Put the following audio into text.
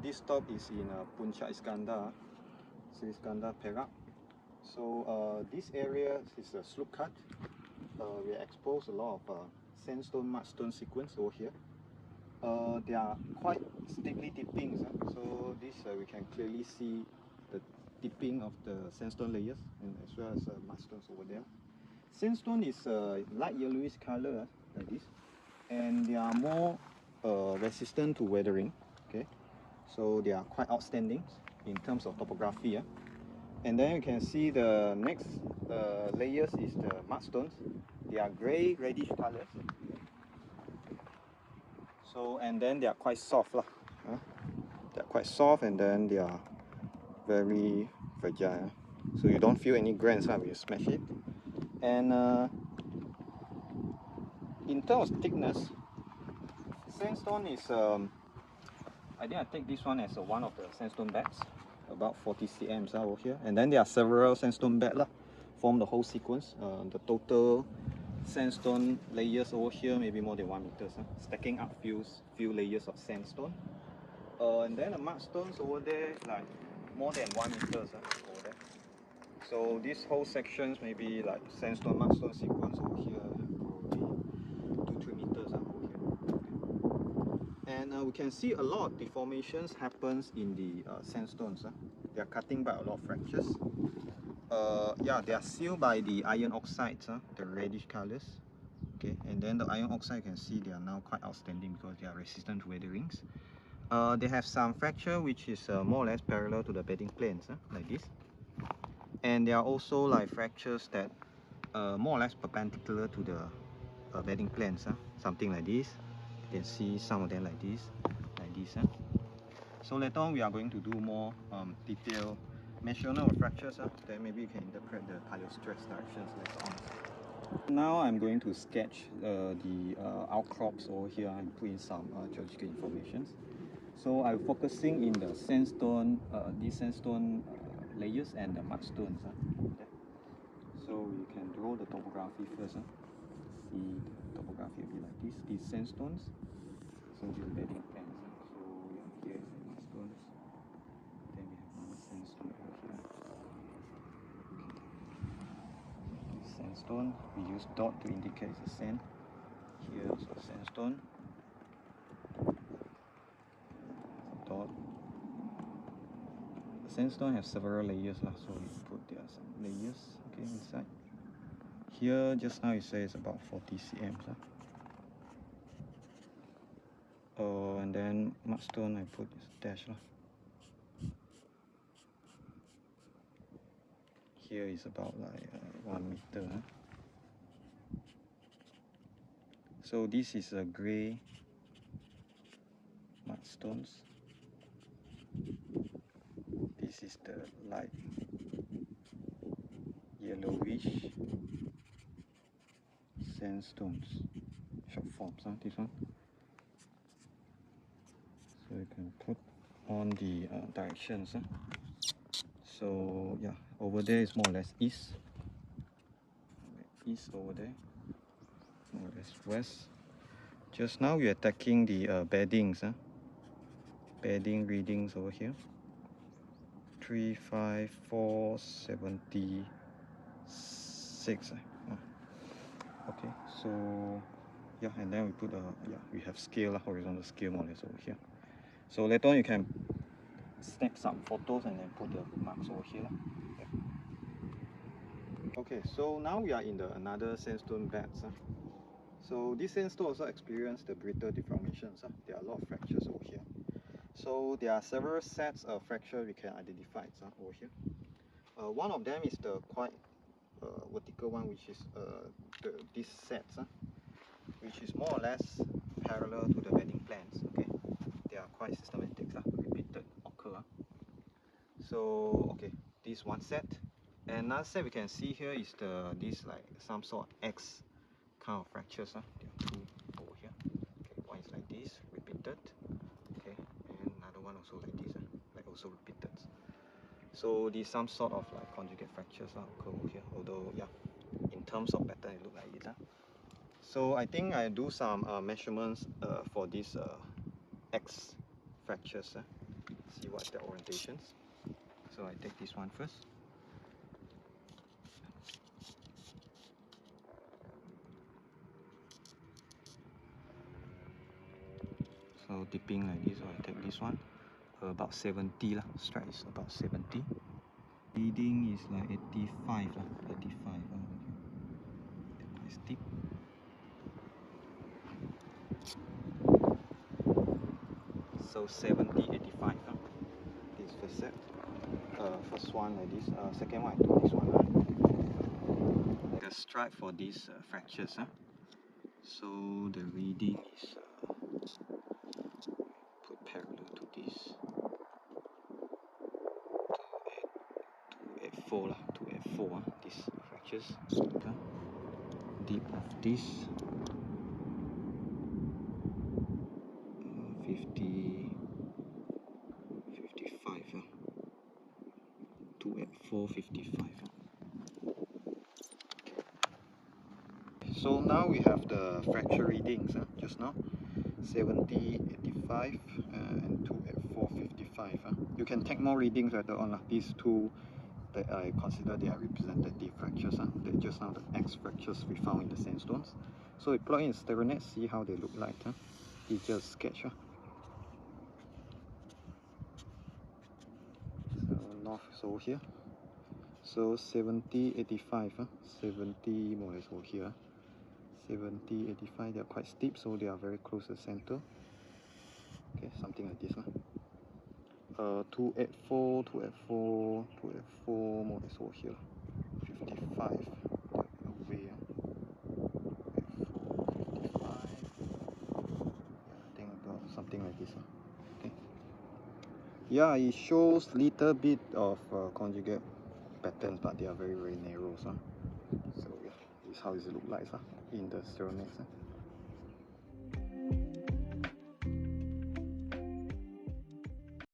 this stop is in Iskandar, Seri Iskandar, Perak. So this area is a slope cut. We expose a lot of sandstone mudstone sequence over here. They are quite steeply dipping, so this we can clearly see the dipping of the sandstone layers and as well as mudstones over there. Sandstone is light yellowish color like this, and they are more resistant to weathering. Okay, so they are quite outstanding in terms of topography. And then you can see the next layers is the mudstones. They are grey reddish colors. So and then they are quite soft lah. They are quite soft, and then they are very fragile. So you don't feel any grains when you smash it. And in terms of thickness, sandstone is I think I take this one as one of the sandstone beds, about 40 cm over here. And then there are several sandstone beds form the whole sequence. The total sandstone layers over here maybe more than 1 meter, stacking up few layers of sandstone. And then the mudstones over there like more than 1 meter over there. So this whole sections maybe like sandstone mudstone sequence over here probably 2-3 meters over here. And we can see a lot of deformations happens in the sandstones. They are cutting by a lot of fractures. Yeah, they are sealed by the iron oxides, the reddish colors. Okay, and then the iron oxide, you can see they are now quite outstanding because they are resistant to weatherings. They have some fracture which is more or less parallel to the bedding planes, like this. And there are also like fractures that more or less perpendicular to the bedding planes, something like this. You can see some of them like this. So later on we are going to do more detailed measurement of fractures, then maybe you can interpret the stress directions later on. Now I'm going to sketch the outcrops over here and put in some geological information. So I'm focusing in the sandstone, these sandstone layers and the mudstones. So you can draw the topography first. See the topography will be like this. These sandstones. So these bedding planes. So yeah, here is the mudstones. Then we have another sandstone over here. Okay. Sandstone. We use dot to indicate it's a sand. Here also sandstone. Dot. The sandstone has several layers, so we put there some layers inside. Here just now it says about 40 cm. And then mudstone I put this dash. Here is about like 1 meter. So this is a grey mudstones. This is the light yellowish sandstones, short forms, this one. So you can put on the directions. So yeah, over there is more or less east. East over there, more or less west. Just now we are taking the beddings. Bedding readings over here. 35476. Okay, so yeah, and then we put we have scale, horizontal scale more or less over here. So later on you can snap some photos and then put the marks over here. Okay, so now we are in another sandstone beds. So this sandstone also experienced the brittle deformations. There are a lot of fractures over here. So there are several sets of fracture we can identify over here. One of them is the quite vertical one, which is this set, which is more or less parallel to the bedding planes. Okay, they are quite systematic, repeated occur. So okay, this one set. And another set we can see here is this like some sort of X kind of fractures. There are two over here. Okay, one is like this, repeated. Okay, and another one also like this, like also repeated. So these some sort of like conjugate fractures occur over here. Although yeah, in terms of pattern it look like it. So I think I do some measurements for these X fractures. see what's the orientations. So I take this one first. So dipping like this, so I take this one. About 70 lah. Strike is about 70. Reading is like 85 lah. 85. Okay. Quite steep. So 70, 85. This first set. First one like this. Second one I do this one. The stripe for these fractures. So the reading is put parallel to this. 2 Ep04 lah. 2 Ep04. These fractures. Deep of this. 50. 55. 2 Ep4 55. So now we have the fracture readings just now. 70, 85 and 2 Ep4 55. You can take more readings later on. These two that I consider they are representative fractures. They're just now the X fractures we found in the sandstones. So we plug in stereonet, see how they look like. It's just sketch. So north is over here. So 70, 85. 70 more or less over here. 70, 85, they're quite steep, so they are very close to the center. Okay, something like this. 2 Ep4, 2 Ep4, 2 Ep4, more or less over here. 55, away. Ep4, 55. I think about something like this. Okay. Yeah, it shows little bit of conjugate patterns, but they are very, very narrow. So yeah, this is how it looks like in the stereonet.